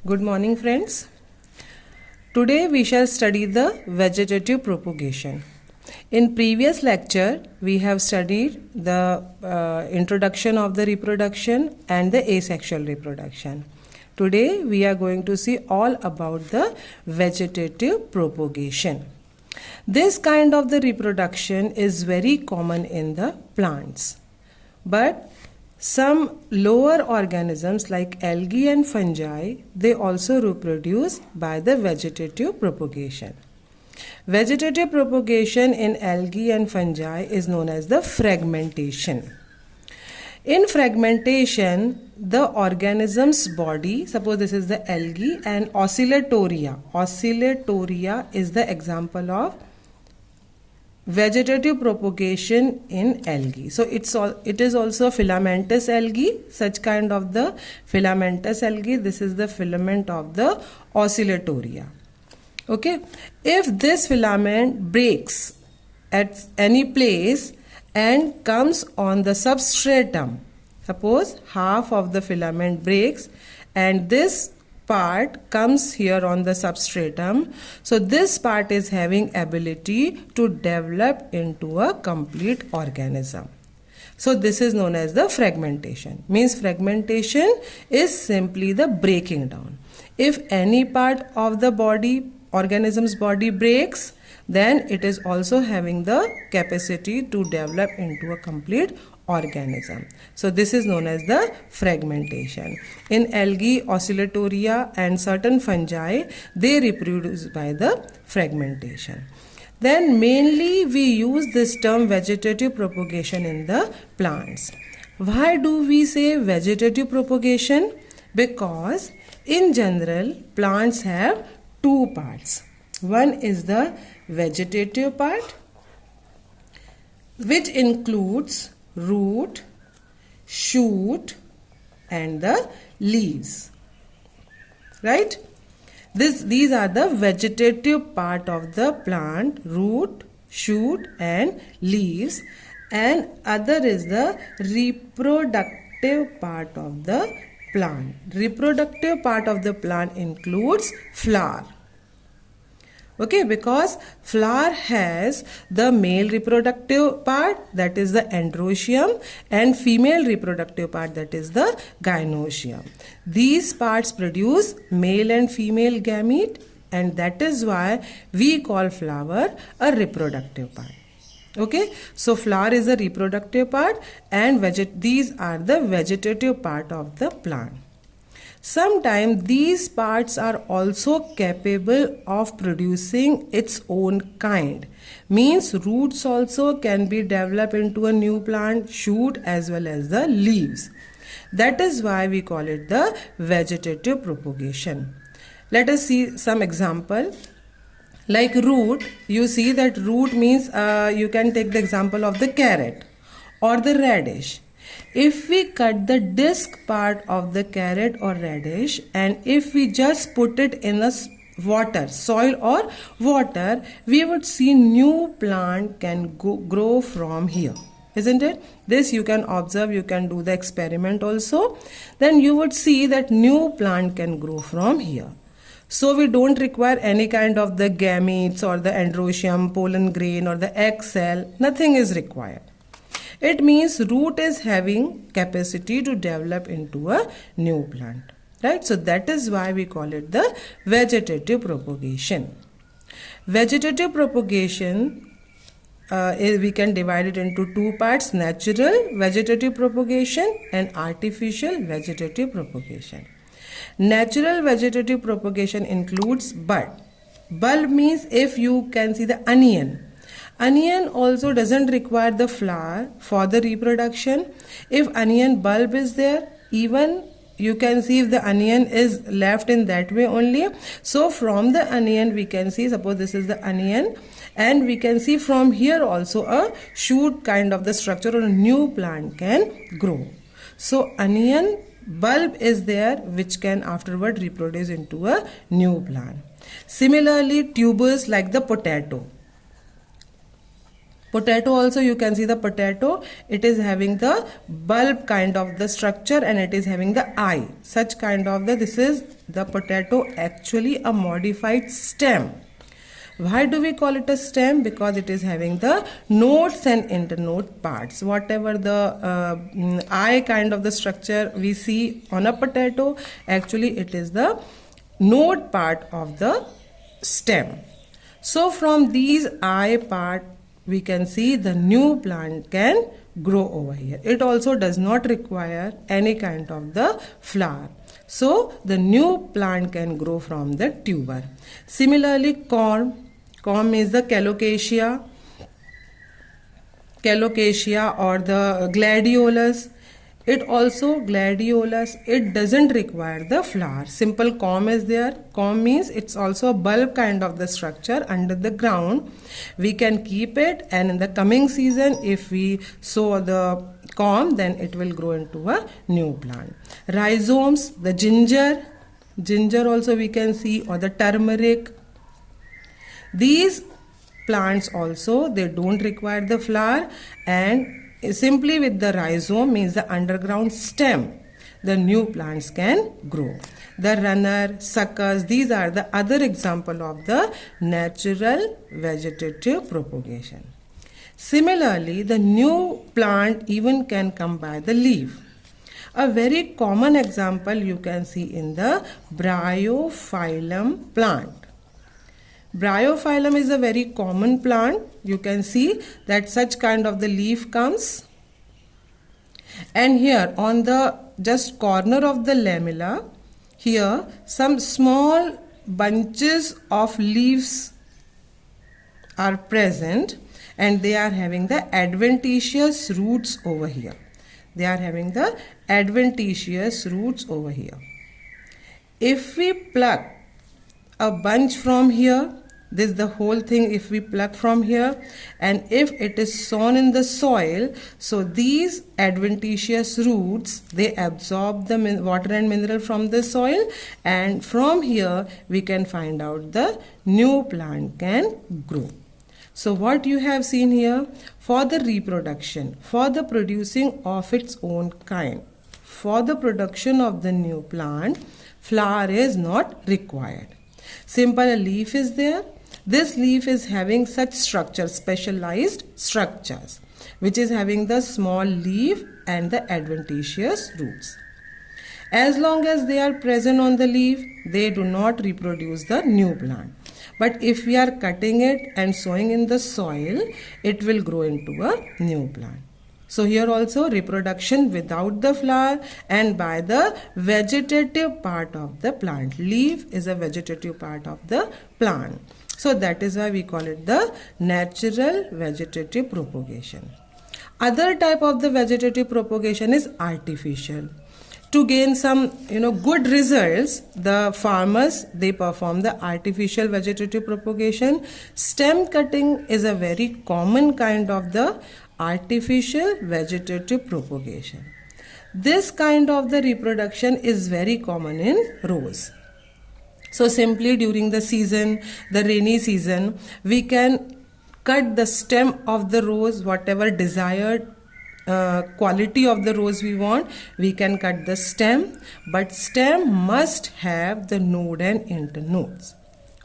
Good morning, friends. Today we shall study the vegetative propagation. In previous lecture, we have studied the introduction of the reproduction and the asexual reproduction. Today we are going to see all about the vegetative propagation. This kind of the reproduction is very common in the plants. But some lower organisms like algae and fungi, they also reproduce by the vegetative propagation. Vegetative propagation in algae and fungi is known as the fragmentation. In fragmentation, the organism's body, suppose this is the algae and oscillatoria. Oscillatoria is the example of vegetative propagation in algae. So it is also filamentous algae, such kind of the filamentous algae. This is the filament of the oscillatoria. Okay, if this filament breaks at any place and comes on the substratum, suppose half of the filament breaks and this part comes here on the substratum, so this part is having ability to develop into a complete organism. So this is known as the fragmentation. Means fragmentation is simply the breaking down. If any part of the body, organism's body breaks, then it is also having the capacity to develop into a complete organism. So this is known as the fragmentation. In algae, oscillatoria and certain fungi, they reproduce by the fragmentation. Then mainly we use this term vegetative propagation in the plants. Why do we say vegetative propagation? Because in general plants have two parts. One is the vegetative part, which includes root, shoot and the leaves. Right? These are the vegetative part of the plant, root, shoot and leaves, and other is the reproductive part of the plant. Reproductive part of the plant includes flower. Okay, because flower has the male reproductive part, that is the androecium, and female reproductive part, that is the gynoecium. These parts produce male and female gamete, and that is why we call flower a reproductive part. Okay, so flower is the reproductive part and these are the vegetative part of the plant. Sometimes these parts are also capable of producing its own kind. Means roots also can be developed into a new plant, shoot as well as the leaves. That is why we call it the vegetative propagation. Let us see some example. Like root, you see that root means you can take the example of the carrot or the radish. If we cut the disc part of the carrot or radish and if we just put it in a water, soil or water, we would see new plant can grow from here. Isn't it? This you can observe, you can do the experiment also. Then you would see that new plant can grow from here. So we don't require any kind of the gametes or the androecium, pollen grain or the egg cell. Nothing is required. It means root is having capacity to develop into a new plant. Right? So that is why we call it the vegetative propagation. Vegetative propagation, we can divide it into two parts: natural vegetative propagation and artificial vegetative propagation. Natural vegetative propagation includes bulb. Bulb means if you can see the onion. Onion also doesn't require the flower for the reproduction. If onion bulb is there, even you can see if the onion is left in that way only. So from the onion we can see, suppose this is the onion, and we can see from here also a shoot kind of the structure or a new plant can grow. So onion bulb is there which can afterward reproduce into a new plant. Similarly, tubers like the potato. Potato also, you can see the potato, it is having the bulb kind of the structure and it is having the eye. Such kind of this is the potato, actually a modified stem. Why do we call it a stem? Because it is having the nodes and internode parts. Whatever the eye kind of the structure we see on a potato, actually it is the node part of the stem. So from these eye part, we can see the new plant can grow over here. It also does not require any kind of the flower. So the new plant can grow from the tuber. Similarly, corn. Corn is the calocasia or the gladiolus. It also gladiolus, it doesn't require the flower. Simple corm is there. Corm means it's also a bulb kind of the structure under the ground. We can keep it, and in the coming season if we sow the corm, then it will grow into a new plant. Rhizomes, the ginger also we can see, or the turmeric. These plants also, they don't require the flower, and simply with the rhizome means the underground stem, the new plants can grow. The runner, suckers, these are the other example of the natural vegetative propagation. Similarly, the new plant even can come by the leaf. A very common example you can see in the bryophyllum plant. Bryophyllum is a very common plant. You can see that such kind of the leaf comes, and here on the just corner of the lamella, here some small bunches of leaves are present, and they are having the adventitious roots over here. They are having the adventitious roots over here. If we pluck a bunch from here, this is the whole thing, if we pluck from here, and if it is sown in the soil, so these adventitious roots, they absorb the water and mineral from the soil, and from here we can find out the new plant can grow. So what you have seen here, for the reproduction, for the producing of its own kind, for the production of the new plant, flower is not required. Simple, a leaf is there. This leaf is having such structures, specialized structures, which is having the small leaf and the adventitious roots. As long as they are present on the leaf, they do not reproduce the new plant. But if we are cutting it and sowing in the soil, it will grow into a new plant. So here also reproduction without the flower and by the vegetative part of the plant. Leaf is a vegetative part of the plant. So that is why we call it the natural vegetative propagation. Other type of the vegetative propagation is artificial. To gain some good results, the farmers, they perform the artificial vegetative propagation. Stem cutting is a very common kind of the artificial vegetative propagation. This kind of the reproduction is very common in rose. So simply during the season, the rainy season, we can cut the stem of the rose, whatever desired quality of the rose we want, we can cut the stem, but stem must have the node and internodes.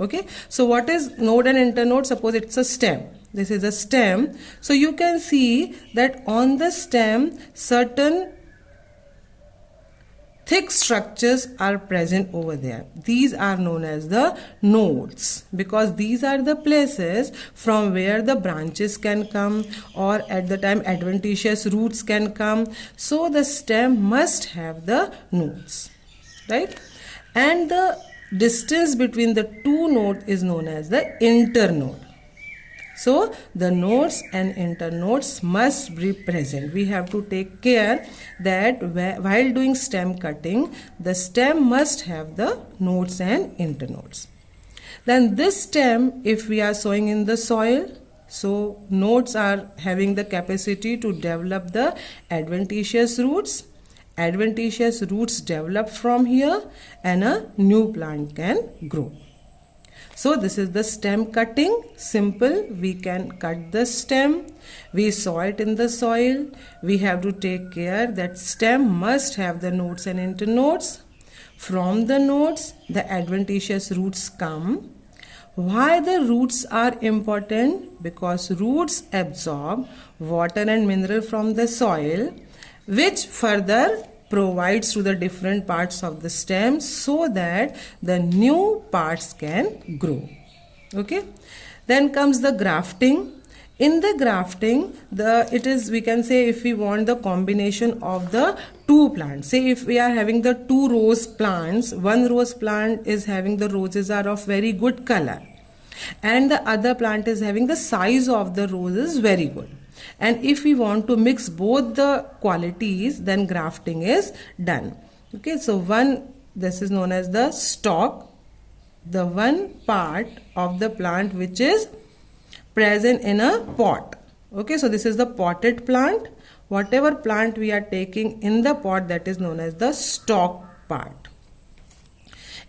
Okay, so what is node and internode? Suppose it's a stem. This is a stem. So you can see that on the stem certain thick structures are present over there. These are known as the nodes, because these are the places from where the branches can come, or at the time adventitious roots can come. So the stem must have the nodes, right? And the distance between the two nodes is known as the internode. So the nodes and internodes must be present. We have to take care that while doing stem cutting, the stem must have the nodes and internodes. Then this stem, if we are sowing in the soil, so nodes are having the capacity to develop the adventitious roots. Adventitious roots develop from here and a new plant can grow. So this is the stem cutting. Simple, we can cut the stem. We sow it in the soil. We have to take care that stem must have the nodes and internodes. From the nodes, the adventitious roots come. Why the roots are important? Because roots absorb water and mineral from the soil, which further provides to the different parts of the stem so that the new parts can grow. Okay. Then comes the grafting. In the grafting, we can say, if we want the combination of the two plants, say if we are having the two rose plants, one rose plant is having the roses are of very good color and the other plant is having the size of the roses very good, and if we want to mix both the qualities, then grafting is done. Okay, so this is known as the stalk, the one part of the plant which is present in a pot. Okay, so this is the potted plant. Whatever plant we are taking in the pot, that is known as the stalk part.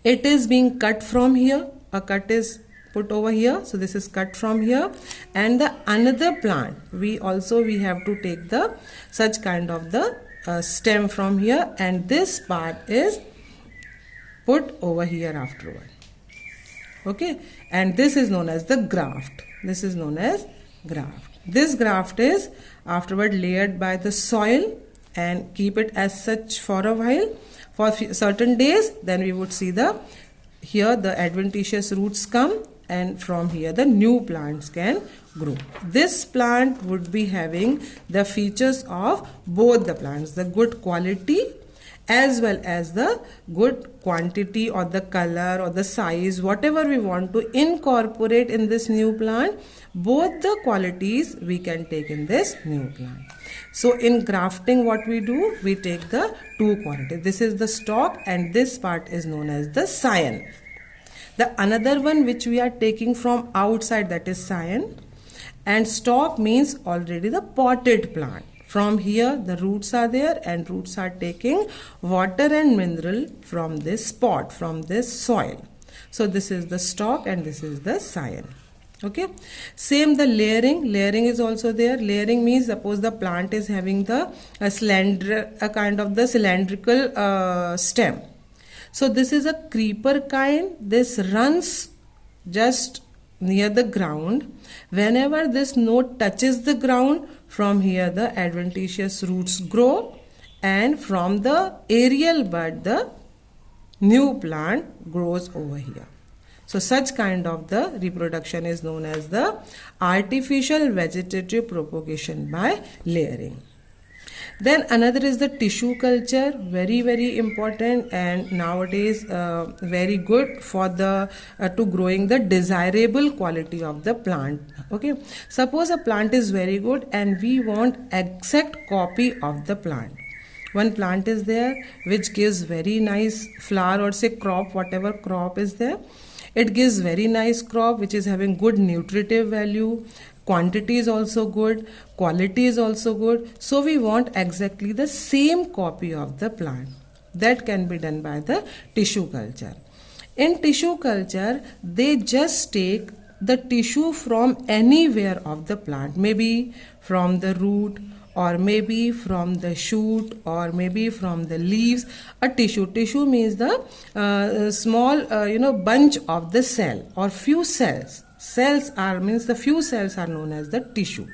It is being cut from here. A cut is put over here. So this is cut from here. And the another plant, we have to take the such kind of the stem from here, and this part is put over here afterward. Okay, and this is known as the graft. This is known as graft. This graft is afterward layered by the soil and keep it as such for a while. For certain days, then we would see here the adventitious roots come, and from here the new plants can grow. This plant would be having the features of both the plants, the good quality as well as the good quantity or the color or the size, whatever we want to incorporate in this new plant, both the qualities we can take in this new plant. So in grafting, what we do, we take the two qualities. This is the stalk and this part is known as the scion. The another one which we are taking from outside, that is scion, and stalk means already the potted plant. From here the roots are there and roots are taking water and mineral from this pot, from this soil. So this is the stalk and this is the scion. Okay, same the layering. Layering is also there. Layering means, suppose the plant is having a kind of the cylindrical stem. So this is a creeper kind. This runs just near the ground. Whenever this node touches the ground, from here the adventitious roots grow, and from the aerial bud the new plant grows over here. So such kind of the reproduction is known as the artificial vegetative propagation by layering. Then another is the tissue culture, very very important, and nowadays very good for the to growing the desirable quality of the plant. Okay, suppose a plant is very good and we want exact copy of the plant. One plant is there which gives very nice flower or say crop, whatever crop is there. It gives very nice crop which is having good nutritive value. Quantity is also good, quality is also good. So we want exactly the same copy of the plant. That can be done by the tissue culture. In tissue culture, they just take the tissue from anywhere of the plant, maybe from the root, or maybe from the shoot, or maybe from the leaves. A tissue means the small bunch of the cell or few cells. Cells means the few cells are known as the tissue.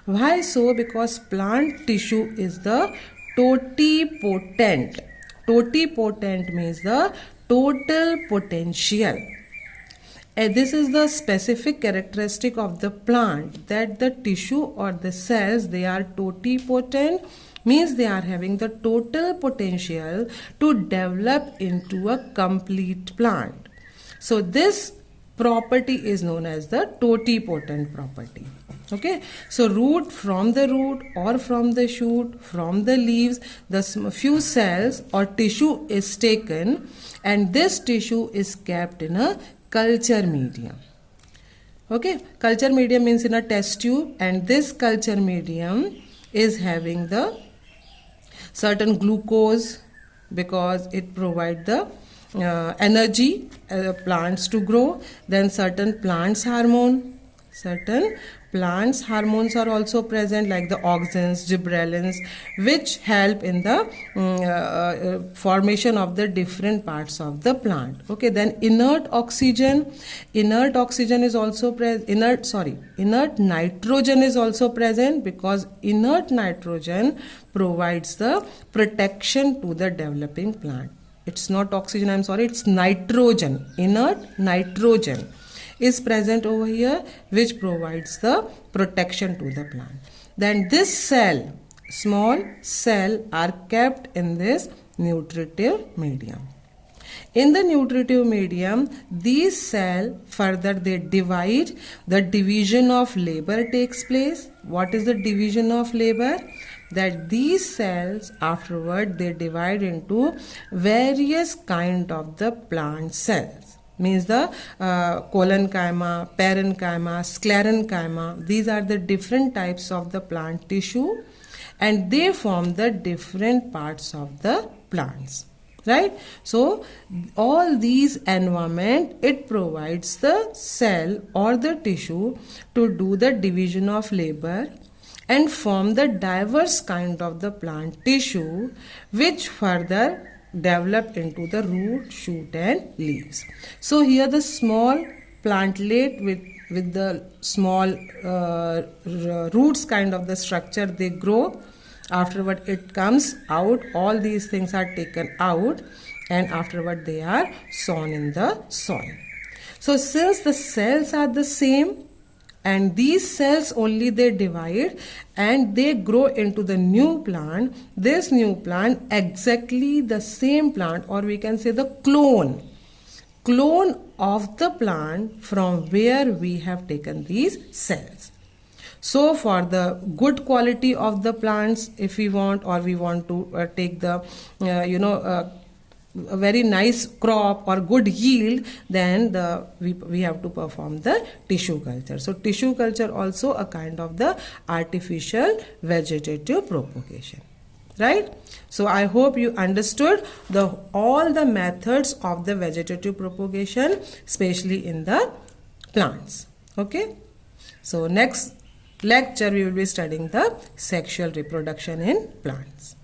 Why so? Because plant tissue is the totipotent. Totipotent means the total potential. And this is the specific characteristic of the plant, that the tissue or the cells, they are totipotent, means they are having the total potential to develop into a complete plant. So this property is known as the totipotent property. Okay, so from the root or from the shoot, from the leaves, the few cells or tissue is taken, and this tissue is kept in a culture medium. Okay, culture medium means in a test tube, and this culture medium is having the certain glucose because it provides the energy plants to grow. Then certain plants hormones are also present, like the auxins, gibberellins, which help in the formation of the different parts of the plant. Okay, then inert oxygen is also present. Inert nitrogen is also present, because inert nitrogen provides the protection to the developing plant. It's not oxygen, I'm sorry, it's nitrogen. Inert nitrogen is present over here, which provides the protection to the plant. Then this small cell are kept in this nutritive medium. In the nutritive medium, these cells further they divide. The division of labor takes place. What is the division of labor? That these cells afterward they divide into various kind of the plant cells. Means the collenchyma, parenchyma, sclerenchyma. These are the different types of the plant tissue, and they form the different parts of the plants. Right? So all these environment, it provides the cell or the tissue to do the division of labor and form the diverse kind of the plant tissue, which further develop into the root, shoot and leaves. So here the small plantlet with the small roots kind of the structure, they grow. Afterward it comes out, all these things are taken out, and afterward they are sown in the soil. So since the cells are the same, and these cells only they divide and they grow into the new plant, this new plant exactly the same plant, or we can say the clone of the plant from where we have taken these cells. So for the good quality of the plants, if we want, or we want to take the a very nice crop or good yield, then we have to perform the tissue culture. So tissue culture also a kind of the artificial vegetative propagation. Right? So I hope you understood all the methods of the vegetative propagation, especially in the plants. Okay? So next lecture we will be studying the sexual reproduction in plants.